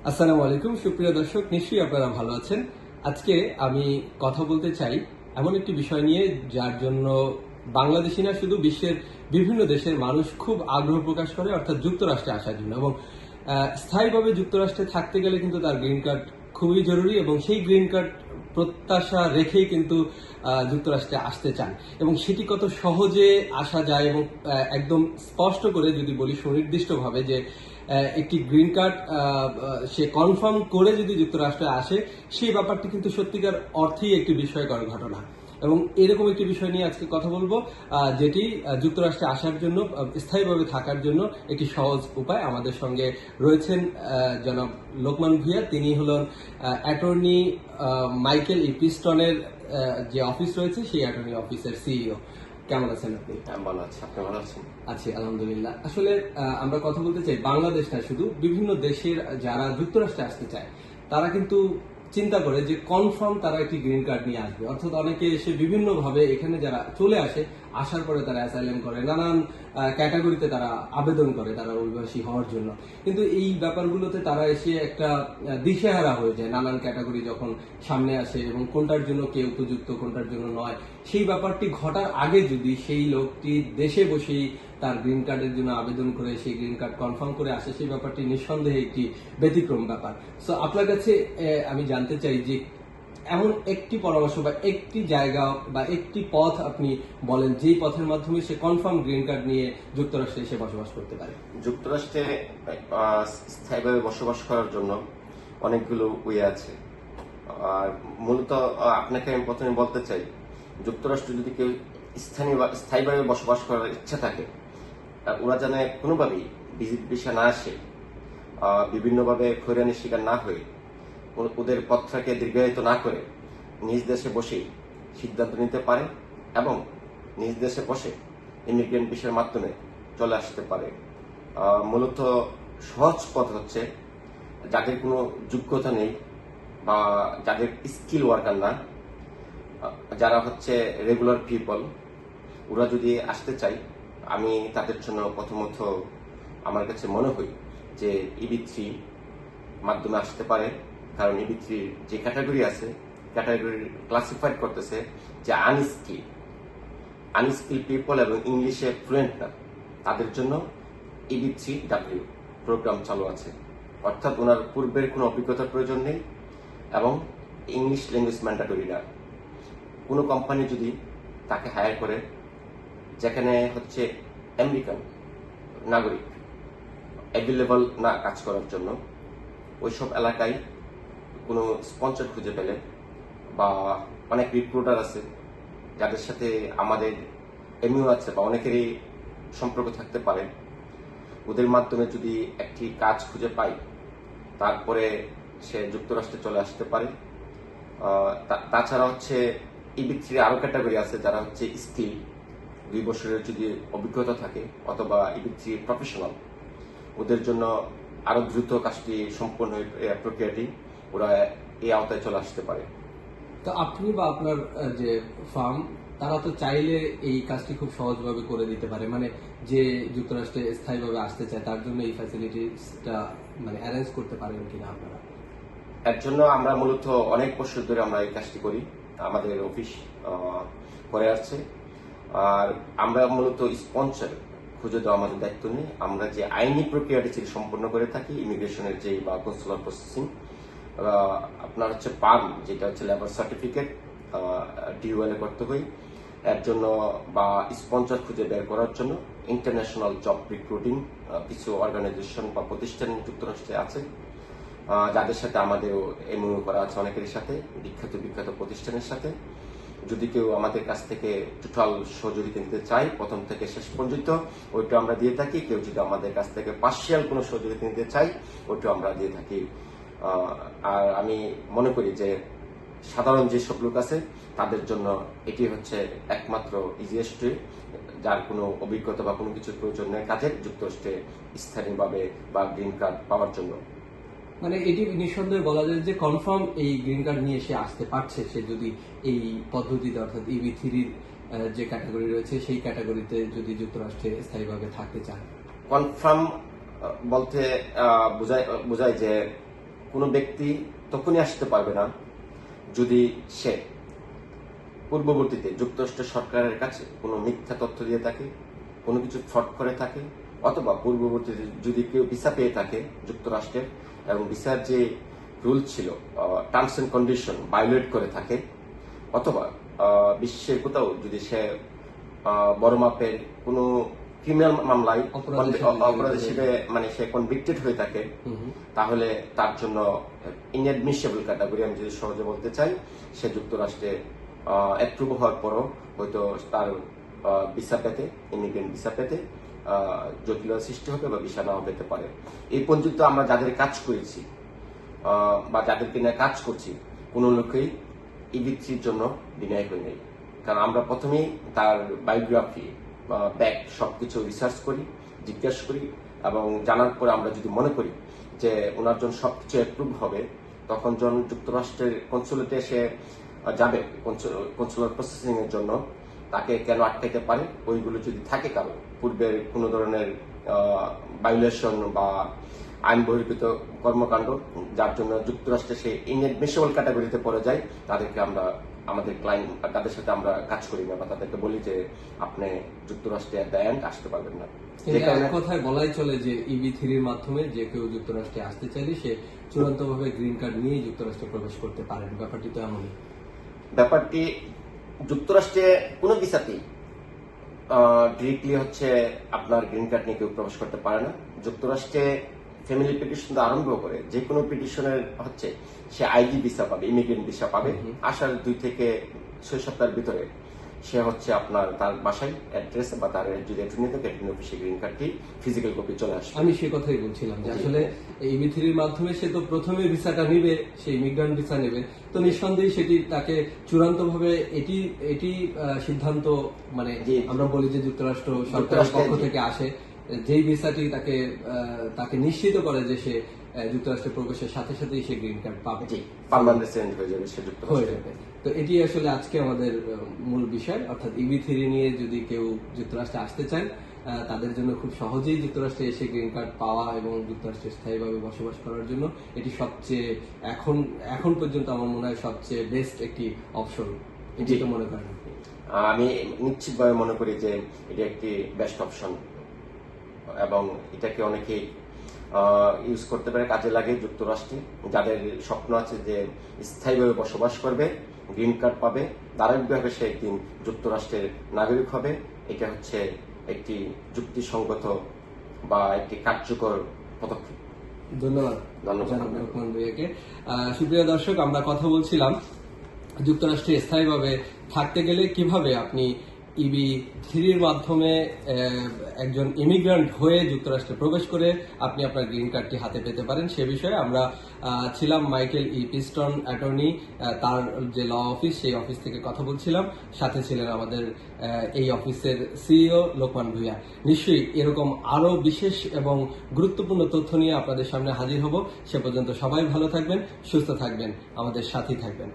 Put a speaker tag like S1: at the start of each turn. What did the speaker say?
S1: আসসালামু আলাইকুম সুপ্রিয় দর্শক, নিশ্চয়ই আপনারা ভালো আছেন। আজকে আমি কথা বলতে চাই এমন একটি বিষয় নিয়ে যার জন্য বাংলাদেশি না শুধু বিশ্বের বিভিন্ন দেশের মানুষ খুব আগ্রহ প্রকাশ করে, অর্থাৎ যুক্তরাষ্ট্রে আসার জন্য। এবং স্থায়ীভাবে যুক্তরাষ্ট্রে থাকতে গেলে কিন্তু তার গ্রিন কার্ড খুবই জরুরি, এবং সেই গ্রিন কার্ড প্রত্যাশা রেখেই কিন্তু যুক্তরাষ্ট্রে আসতে চান। এবং সেটি কত সহজে আসা যায়, এবং একদম স্পষ্ট করে যদি বলি সুনির্দিষ্টভাবে যে একটি গ্রিন কার্ড সে কনফার্ম করে যদি যুক্তরাষ্ট্রে আসে, সেই ব্যাপারটি কিন্তু সত্যিকার অর্থেই একটি বিস্ময়কর ঘটনা। এবং এরকম একটি বিষয় নিয়ে আজকে কথা বলবো, যেটি যুক্তরাষ্ট্রে আসার জন্য, স্থায়ীভাবে থাকার জন্য একটি সহজ উপায়। আমাদের সঙ্গে রয়েছেন জনাব লোকমান ভূঁইয়া। তিনি হলেন অ্যাটর্নি মাইকেল পিস্টনের যে অফিস রয়েছে সেই অ্যাটর্নি অফিসের সিইও। কেমন আছেন আপনি?
S2: ভালো আছি। আপনি ভালো আছেন?
S1: আছি আলহামদুলিল্লাহ। আসলে আমরা কথা বলতে চাই বাংলাদেশ না শুধু, বিভিন্ন দেশের যারা যুক্তরাষ্ট্রে আসতে চায় তারা কিন্তু চিন্তা করে যে কনফার্ম তারা একটি গ্রিন কার্ড নিয়ে আসবে। অর্থাৎ অনেকে এসে বিভিন্ন ভাবে এখানে যারা চলে আসে, আসার পরে তারা অ্যাসাইলেম করে, নানান ক্যাটাগরিতে তারা আবেদন করে তারা অভিবাসী হওয়ার জন্য। কিন্তু এই ব্যাপারগুলোতে তারা এসে একটা দিশেহারা হয়ে যায় নানান ক্যাটাগরি যখন সামনে আসে, এবং কোনটার জন্য কে উপযুক্ত কোনটার জন্য নয়। সেই ব্যাপারটি ঘটার আগে যদি সেই লোকটি দেশে বসেই তার গ্রিন কার্ডের জন্য আবেদন করে সেই গ্রিন কার্ড কনফার্ম করে আসে, সেই ব্যাপারটি নিঃসন্দেহে একটি ব্যতিক্রম ব্যাপার। সো আপনার কাছে আমি জানতে চাই যে এমন একটি পরামর্শ বা একটি জায়গা বা একটি পথ আপনি বলেন যেই পথের মাধ্যমে সে কনফার্ম গ্রিন কার্ড নিয়ে যুক্তরাষ্ট্রে এসে বসবাস করতে পারে।
S2: যুক্তরাষ্ট্রে স্থায়ীভাবে বসবাস করার জন্য অনেকগুলো ওয়ে আছে। আর মূলত আপনাকে আমি প্রথমে বলতে চাই, যুক্তরাষ্ট্রে যদি কেউ স্থায়ীভাবে বসবাস করার ইচ্ছা থাকে, ওরা যেন কোনোভাবেই ভিজিট ভিসা না আসে, বিভিন্নভাবে খৈরানির শিকার না হয়ে, ওদের পথটাকে দীর্ঘায়িত না করে নিজ দেশে বসেই সিদ্ধান্ত নিতে পারে এবং নিজ দেশে বসে ইমিগ্রেন্ট ভিসার মাধ্যমে চলে আসতে পারে। মূলত সহজ পথ হচ্ছে যাদের কোনো যোগ্যতা নেই বা যাদের স্কিল ওয়ার্কার না, যারা হচ্ছে রেগুলার পিপল, ওরা যদি আসতে চায়, আমি তাদের জন্য প্রথমত আমার কাছে মনে হয় যে EB-3 মাধ্যমে আসতে পারে। কারণ EB-3 যে ক্যাটাগরি আছে, ক্যাটাগরি ক্লাসিফাইড করতেছে যে আনস্কিল পিপল এবং ইংলিশে ফ্লুয়েন্ট না, তাদের জন্য EB-3W প্রোগ্রাম চালু আছে। অর্থাৎ ওনার পূর্বের কোনো অভিজ্ঞতার প্রয়োজন নেই এবং ইংলিশ ল্যাঙ্গুয়েজ ম্যান্ডেটরি না। কোনো কোম্পানি যদি তাকে হায়ার করে, যেখানে হচ্ছে আমেরিকান নাগরিক অ্যাভেলেবল না কাজ করার জন্য, ওইসব এলাকায় কোনো স্পন্সর খুঁজে পেলে বা অনেক রিক্রুটার আছে যাদের সাথে আমাদের এমইউ আছে বা অনেকেরই সম্পর্ক থাকতে পারে, ওদের মাধ্যমে যদি একটি কাজ খুঁজে পাই, তারপরে সে যুক্তরাষ্ট্রে চলে আসতে পারে। তাছাড়া হচ্ছে EB-3 আরো ক্যাটাগরি আছে যারা হচ্ছে স্কিল, 2 বছরের যদি অভিজ্ঞতা থাকে, অথবা EB-3 প্রফেশনাল, ওদের জন্য আরো দ্রুত কাজটি সম্পূর্ণ প্রক্রিয়াটি ওরা এই আওতায় চলে আসতে পারে।
S1: তো আপনি বা আপনার যে ফার্ম, তারা তো চাইলে এই কাজটি খুব সহজভাবে করে দিতে পারে, মানে যে যুক্তরাষ্ট্রে স্থায়ীভাবে আসতে চায় তার জন্য এই ফ্যাসিলিটিসটা মানে অ্যারেঞ্জ করতে পারেন কিনা আপনারা?
S2: এর জন্য আমরা মূলত অনেক বছর ধরে আমরা এই কাজটি করি, আমাদের অফিস করে আসছে। আর আমরা মূলত স্পন্সর খুঁজে দেওয়া আমাদের দায়িত্ব নেই। আমরা যে আইনি প্রক্রিয়াটি সম্পন্ন করে থাকি, ইমিগ্রেশনের যে বা কনসুলার প্রসেসিং, আপনার হচ্ছে পার্ম, যেটা হচ্ছে লেবার সার্টিফিকেট ডিউএল করতে হয়, এর জন্য বা স্পন্সর খুঁজে বের করার জন্য ইন্টারন্যাশনাল জব রিক্রুটিং কিছু অর্গানাইজেশন বা প্রতিষ্ঠান যুক্তরাষ্ট্রে আছে, যাদের সাথে আমাদের এমইউ করা আছে অনেকের সাথে, বিখ্যাত প্রতিষ্ঠানের সাথে। যদি কেউ আমাদের কাছ থেকে টোটাল সহযোগিতা নিতে চায় প্রথম থেকে শেষ পর্যন্ত, ওইটা আমরা দিয়ে থাকি। কেউ যদি আমাদের কাছ থেকে পার্শিয়াল কোনো সহযোগিতা নিতে চাই, ওইটা আমরা দিয়ে থাকি। আর আমি মনে করি যে সাধারণ যেসব লোক আছে তাদের জন্য এটি হচ্ছে একমাত্র ইজিয়েস্ট, যার কোনো অভিজ্ঞতা বা কোনো কিছুর প্রয়োজন নেই কাজের, যুক্তরাষ্ট্রে স্থায়ীভাবে বা গ্রিন কার্ড পাওয়ার জন্য।
S1: মানে এটি নিঃসন্দেহে বলা যায় যে কনফার্ম এই গ্রিন কার্ড নিয়ে সে আসতে পারছে, সে যদি এই পদ্ধতিতে, অর্থাৎ EB-3 যে ক্যাটাগরি রয়েছে সেই ক্যাটাগরিতে যদি যুক্তরাষ্ট্রে স্থায়ীভাবে থাকতে চান।
S2: কনফার্ম বলতে বোঝায় যে কোনো ব্যক্তি তখনই আসতে পারবে না যদি সে পূর্ববর্তীতে যুক্তরাষ্ট্র সরকারের কাছে কোনো মিথ্যা তথ্য দিয়ে থাকে, কোনো কিছু ফ্রড করে থাকে, অথবা পূর্ববর্তীতে যদি কেউ ভিসা পেয়ে থাকে যুক্তরাষ্ট্রের এবং ভিসার যে রুল ছিল, টার্মস এন্ড কন্ডিশন ভায়োলেট করে থাকে, অথবা বিশ্বের কোথাও যদি সে বড় মাপের কোনো ক্রিমিনাল মামলায় অপরাধ হিসেবে মানে সে কনভিক্টেড হয়ে থাকে, তাহলে তার জন্য ইনঅ্যাডমিসেবল ক্যাটাগরি, আমি যদি সহজে বলতে চাই, সে যুক্তরাষ্ট্রে অ্যাপ্রুভ হওয়ার পরও হয়তো তার ভিসা পেতে, ইমিগ্রেন্ট ভিসা পেতে জটিলতা সৃষ্টি হবে বা ভিসা নাও পেতে পারে। এই পর্যন্ত আমরা যাদের কাজ করেছি বা যাদেরকে নিয়ে কাজ করছি, কোনো লোকেই EB-3 জন্য ডিনাই হয়ে নেই। কারণ আমরা প্রথমেই তার বায়োগ্রাফি ব্যাক সবকিছু রিসার্চ করি, জিজ্ঞাসা করি, এবং জানার পরে আমরা যদি মনে করি যে ওনার জন্য সবকিছু অ্যাপ্রুভ হবে, তখন যখন যুক্তরাষ্ট্রের কনসুলেটে এসে যাবে কনসুলার প্রসেসিং এর জন্য, তাকে কেন আটকাইতে পারে, ওইগুলো যদি থাকে কারো পূর্বের কোনো ধরনের ভায়োলেশন বা আইন বহির্ভূত কর্মকাণ্ড, যার জন্য যুক্তরাষ্ট্রে সেই ইনঅ্যাডমিসেবল ক্যাটাগরিতে পড়ে যায়, তাদেরকে আমরা আমাদের ক্লায়েন্ট তাদের সাথে আমরা কাজ করি না, বা তাদেরকে বলি যে আপনি যুক্তরাষ্ট্রে অ্যাট দ্য এন্ড আসতে পারবেন না।
S1: এক কথায় বলাই চলে যে EB-3 মাধ্যমে যে কেউ যুক্তরাষ্ট্রে আসতে চাইলে সে চূড়ান্তভাবে গ্রিন কার্ড নিয়ে যুক্তরাষ্ট্রে প্রবেশ করতে পারেন, ব্যাপারটি তো এমনই।
S2: ব্যাপারটি যুক্তরাষ্ট্রে কোনো ভিসাতেই ডিরেক্টলি হচ্ছে আপনার গ্রিন কার্ড নিয়ে কেউ প্রবেশ করতে পারে না। যুক্তরাষ্ট্রে ফ্যামিলি পিটিশন আরম্ভ করে যে কোনো পিটিশনের হচ্ছে সে আইডি ভিসা পাবে, ইমিগ্রেন্ট ভিসা পাবে, আসার 2 থেকে 6 সপ্তাহের ভিতরে সে হচ্ছে আপনার তার বাসায় অ্যাড্রেস বা তার যদি অ্যাটর্নি থাকে অ্যাটর্নি অফিসে গ্রিন কার্ডটি ফিজিক্যাল কপি চলে আসবে।
S1: আমি সে কথাই বলছিলাম যে আসলে EB-3 মাধ্যমে সে তো প্রথমে ভিসাটা নিবে, সে ইমিগ্রেন্ট ভিসা নেবে, তো নিঃসন্দেহে সেটি তাকে চূড়ান্তভাবে এটি সিদ্ধান্ত, মানে আমরা বলি যে যুক্তরাষ্ট্র সরকারের পক্ষ থেকে আসে যেই ভিসাটি তাকে নিশ্চিত করে যে সে যুক্তরাষ্ট্রে প্রবেশের সাথে সাথেই সে গ্রিন কার্ড পাবে,
S2: পার্মানেন্ট রেসিডেন্ট হয়ে যাবে সে যুক্তরাষ্ট্রে।
S1: তো এটি আসলে আজকে আমাদের মূল বিষয়, অর্থাৎ EB-3 নিয়ে যদি কেউ যুক্তরাষ্ট্রে আসতে চান, তাদের জন্য খুব সহজেই যুক্তরাষ্ট্রে এসে গ্রিন কার্ড পাওয়া এবং যুক্তরাষ্ট্রে স্থায়ীভাবে বসবাস করার জন্য এটি সবচেয়ে এখন পর্যন্ত আমার মনে হয় সবচেয়ে বেস্ট একটি অপশন। এটি তো মনে করেন?
S2: আমি নিশ্চিতভাবে মনে করি যে এটি একটি বেস্ট অপশন, এবং এটাকে অনেকেই ইউজ করতে পারে, কাজে লাগে যুক্তরাষ্ট্রে। যাদের স্বপ্ন আছে যে স্থায়ীভাবে বসবাস করবে, গ্রিন কার্ড পাবে, ধারাবাহিকভাবে সে একদিন যুক্তরাষ্ট্রের নাগরিক হবে, এটা হচ্ছে একটি যুক্তিসঙ্গত বা একটি কার্যকর পদক্ষেপ।
S1: ধন্যবাদ জনাব লোকমান ভূঁইয়াকে। সুপ্রিয় দর্শক, আমরা কথা বলছিলাম যুক্তরাষ্ট্রে স্থায়ীভাবে থাকতে গেলে কিভাবে আপনি EB-3 মাধ্যমে একজন ইমিগ্রান্ট হয়ে যুক্তরাষ্ট্রে প্রবেশ করে আপনি আপনার গ্রিন কার্ডটি হাতে পেতে পারেন, সে বিষয়ে আমরা ছিলাম মাইকেল ই পিস্টন অ্যাটর্নি, তার যে ল অফিস, সেই অফিস থেকে কথা বলছিলাম। সাথে ছিলেন আমাদের এই অফিসের CEO লোকমান ভূঁইয়া। নিশ্চয়ই এরকম আরো বিশেষ এবং গুরুত্বপূর্ণ তথ্য নিয়ে আপনাদের সামনে হাজির হব। সে পর্যন্ত সবাই ভালো থাকবেন, সুস্থ থাকবেন, আমাদের সাথেই থাকবেন।